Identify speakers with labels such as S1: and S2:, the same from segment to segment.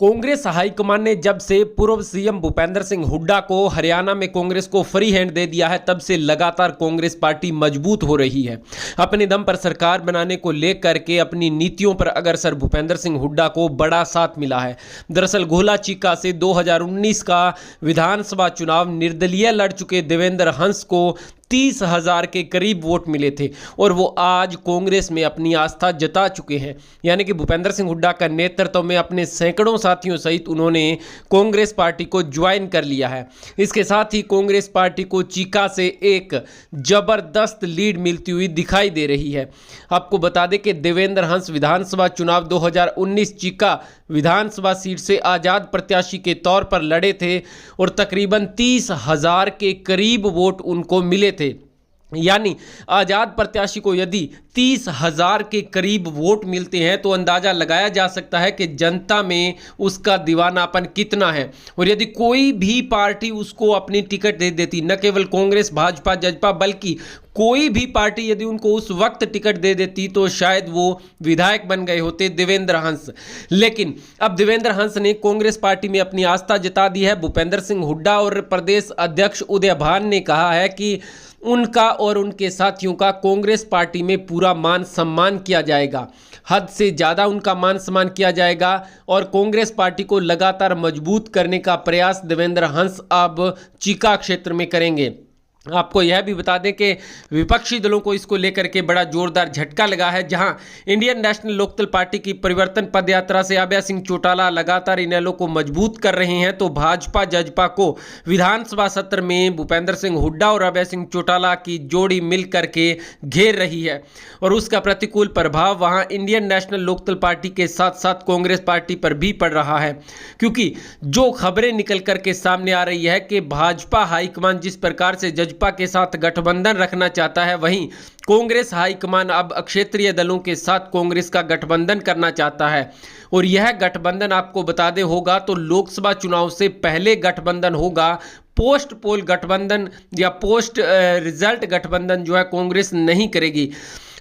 S1: Congress high command ने जब से पूर्व सीएम भूपेंद्र सिंह हुड्डा को हरियाणा में कांग्रेस को फ्री हैंड दे दिया है, तब से लगातार कांग्रेस पार्टी मजबूत हो रही है। अपने दम पर सरकार बनाने को लेकर के अपनी नीतियों पर अग्रसर भूपेंद्र सिंह हुड्डा को बड़ा साथ मिला है। दरअसल घोला चीका से 2019 का विधानसभा चुनाव निर्दलीय लड़ चुके देवेंद्र हंस को 30,000 के करीब वोट मिले थे और वो आज कांग्रेस में अपनी आस्था जता चुके हैं। यानी कि भूपेंद्र सिंह हुड्डा का नेतृत्व में अपने सैकड़ों साथियों सहित उन्होंने कांग्रेस पार्टी को ज्वाइन कर लिया है। इसके साथ ही कांग्रेस पार्टी को चीका से एक जबरदस्त लीड मिलती हुई दिखाई दे रही है। आपको बता दें कि देवेंद्र हंस विधानसभा चुनाव 2019 चीका विधानसभा सीट से आजाद प्रत्याशी के तौर पर लड़े थे और तकरीबन 30,000 के करीब वोट उनको मिले थे। यानी आजाद प्रत्याशी को यदि 30,000 के करीब वोट मिलते हैं तो अंदाजा लगाया जा सकता है कि जनता में उसका दीवानापन कितना है। और यदि कोई भी पार्टी उसको अपनी टिकट दे देती, न केवल कांग्रेस भाजपा जजपा बल्कि कोई भी पार्टी यदि उनको उस वक्त टिकट दे देती तो शायद वो विधायक बन गए होते देवेंद्र हंस। लेकिन अब देवेंद्र हंस ने कांग्रेस पार्टी में अपनी आस्था जता दी है। भूपेंद्र सिंह हुड्डा और प्रदेश अध्यक्ष उदय भान ने कहा है कि उनका और उनके साथियों का कांग्रेस पार्टी में पूरा मान सम्मान किया जाएगा, हद से ज़्यादा उनका मान सम्मान किया जाएगा और कांग्रेस पार्टी को लगातार मजबूत करने का प्रयास देवेंद्र हंस अब चीका क्षेत्र में करेंगे। आपको यह भी बता दें कि विपक्षी दलों को इसको लेकर के बड़ा जोरदार झटका लगा है। जहां इंडियन नेशनल लोकदल पार्टी की परिवर्तन पदयात्रा से अभय सिंह चौटाला लगातार इनेलो को मजबूत कर रहे हैं, तो भाजपा जजपा को विधानसभा सत्र में भूपेंद्र सिंह हुड्डा और अभय सिंह चौटाला की जोड़ी मिल करके घेर रही है और उसका प्रतिकूल प्रभाव वहां इंडियन नेशनल लोकदल पार्टी के साथ साथ कांग्रेस पार्टी पर भी पड़ रहा है। क्योंकि जो खबरें निकल करके सामने आ रही है कि भाजपा हाईकमान जिस प्रकार से भाजपा के साथ गठबंधन रखना चाहता है, वहीं कांग्रेस हाईकमान अब क्षेत्रीय दलों के साथ कांग्रेस का गठबंधन करना चाहता है। और यह गठबंधन आपको बता दे होगा तो लोकसभा चुनाव से पहले गठबंधन होगा। पोस्ट पोल गठबंधन या पोस्ट रिजल्ट गठबंधन जो है कांग्रेस नहीं करेगी।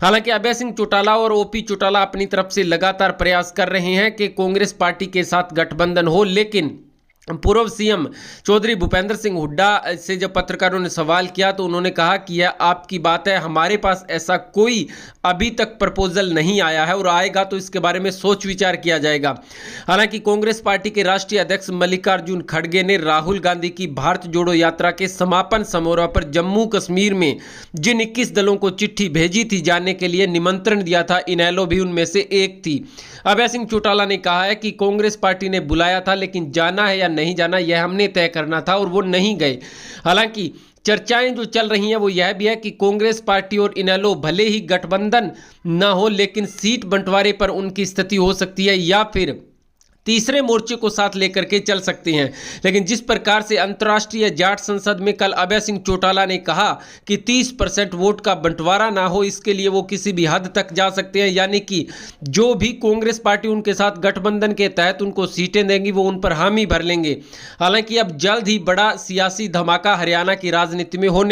S1: हालांकि अभय सिंह चौटाला और ओपी चौटाला अपनी तरफ से लगातार प्रयास कर रहे हैं कि कांग्रेस पार्टी के साथ गठबंधन हो, लेकिन पूर्व सीएम चौधरी भूपेंद्र सिंह हुड्डा से जब पत्रकारों ने सवाल किया तो उन्होंने कहा कि यह आपकी बात है, हमारे पास ऐसा कोई अभी तक प्रपोजल नहीं आया है और आएगा तो इसके बारे में सोच विचार किया जाएगा। हालांकि कांग्रेस पार्टी के राष्ट्रीय अध्यक्ष मल्लिकार्जुन खड़गे ने राहुल गांधी की भारत जोड़ो यात्रा के समापन समारोह पर जम्मू कश्मीर में जिन 21 दलों को चिट्ठी भेजी थी जाने के लिए निमंत्रण दिया था, इनेलो भी उनमें से एक थी। अभय सिंह चौटाला ने कहा है कि कांग्रेस पार्टी ने बुलाया था, लेकिन जाना है या नहीं जाना यह हमने तय करना था और वो नहीं गए। हालांकि चर्चाएं जो चल रही हैं वो यह भी है कि कांग्रेस पार्टी और इनेलो भले ही गठबंधन न हो, लेकिन सीट बंटवारे पर उनकी स्थिति हो सकती है या फिर तीसरे मोर्चे को साथ लेकर के चल सकते हैं। लेकिन जिस प्रकार से अंतर्राष्ट्रीय जाट संसद में कल अभय सिंह चौटाला ने कहा कि 30% वोट का बंटवारा ना हो, इसके लिए वो किसी भी हद तक जा सकते हैं। यानी कि जो भी कांग्रेस पार्टी उनके साथ गठबंधन के तहत उनको सीटें देंगी वो उन पर हामी भर लेंगे। हालांकि अब जल्द ही बड़ा सियासी धमाका हरियाणा की राजनीति में होने